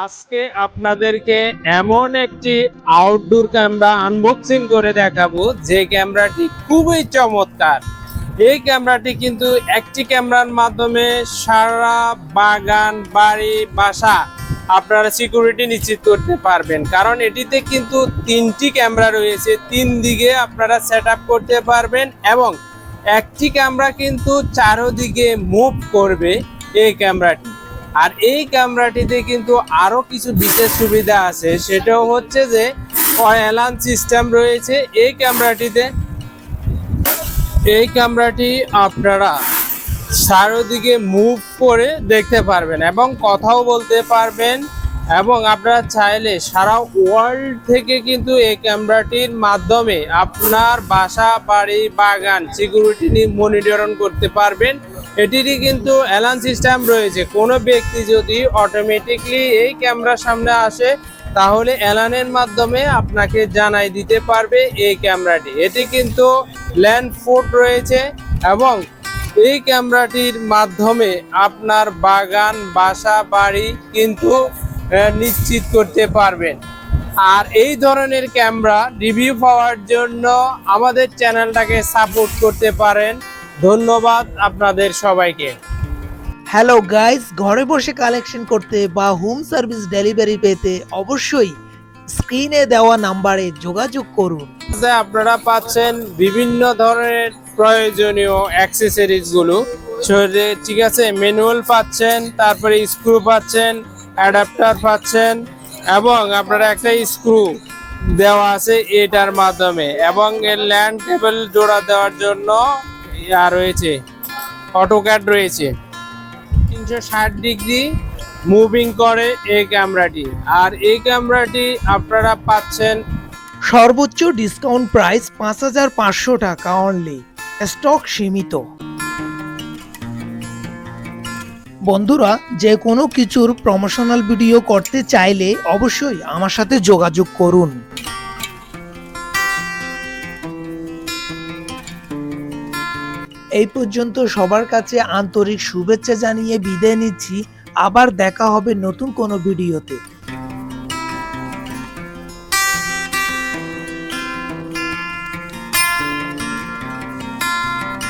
আজকে আপনাদেরকে এমন একটি আউটডোর ক্যামেরা আনবক্সিং করে দেখাবো যে ক্যামেরাটি খুবই চমৎকার। এই ক্যামেরাটি কিন্তু একটি ক্যামেরার মাধ্যমে সারা বাগান, বাড়ি, বাসা আপনারা সিকিউরিটি নিশ্চিত করতে পারবেন, কারণ এটিতে কিন্তু তিনটি ক্যামেরা রয়েছে, তিন দিকে আপনারা সেট আপ করতে পারবেন এবং একটি ক্যামেরা কিন্তু চারদিকে মুভ করবে এই ক্যামেরাটি। আর এই ক্যামেরাটিতে কিন্তু আরো কিছু বিশেষ সুবিধা আছে, সেটাও হচ্ছে যে অ্যালার্ম সিস্টেম রয়েছে এই ক্যামেরাটিতে। এই ক্যামেরাটি আপনারা চারদিকে মুভ করে দেখতে পারবেন এবং কথাও বলতে পারবেন, এবং আপনারা চাইলে সারা ওয়ার্ল্ড থেকে কিন্তু এই ক্যামেরাটির মাধ্যমে আপনার বাসা, বাড়ি, বাগান সিকিউরিটি মনিটরিং করতে পারবেন। এটিরই কিন্তু অ্যালার্ম সিস্টেম রয়েছে। কোনো ব্যক্তি যদি অটোমেটিকলি এই ক্যামেরার সামনে আসে তাহলে অ্যালার্মের মাধ্যমে আপনাকে জানাই দিতে পারবে এই ক্যামেরাটি। এটি কিন্তু ল্যান্ড ফোর্ট রয়েছে এবং এই ক্যামেরাটির মাধ্যমে আপনার বাগান, বাসা, বাড়ি কিন্তু নিশ্চিত করতে পারবেন। আর এই ধরনের ক্যামেরা রিভিউ পাওয়ার জন্য আমাদের চ্যানেলটাকে সাপোর্ট করতে পারেন। ধন্যবাদ আপনাদের সবাইকে। হ্যালো গাইস, ঘরে বসে কালেকশন করতে বা হোম সার্ভিস ডেলিভারি পেতে অবশ্যই স্ক্রিনে দেওয়া নাম্বারে যোগাযোগ করুন। আপনারা পাচ্ছেন বিভিন্ন ধরনের প্রয়োজনীয় অ্যাক্সেসরিজ গুলো, ঠিক আছে। ম্যানুয়াল পাচ্ছেন, তারপরে স্ক্রু পাচ্ছেন, অ্যাডাপ্টার পাচ্ছেন এবং আপনারা একটা স্ক্রু দেওয়া আছে এটার মাধ্যমে, এবং এর ল্যান্ড টেবিল জোড়া দেওয়ার জন্য রয়েছে অটোক্যাড রয়েছে। 360 ডিগ্রি মুভিং করে এই ক্যামেরাটি। আর এই ক্যামেরাটি আপনারা পাচ্ছেন সর্বোচ্চ ডিসকাউন্ট প্রাইস ৫,৫০০ টাকা অনলি, স্টক সীমিত। বন্ধুরা, যে কোনো কিছুর প্রমোশনাল ভিডিও করতে চাইলে অবশ্যই আমার সাথে যোগাযোগ করুন। এই পর্যন্ত সবার কাছে আন্তরিক শুভেচ্ছা জানিয়ে বিদায় নিচ্ছি। আবার দেখা হবে নতুন কোনো ভিডিওতে।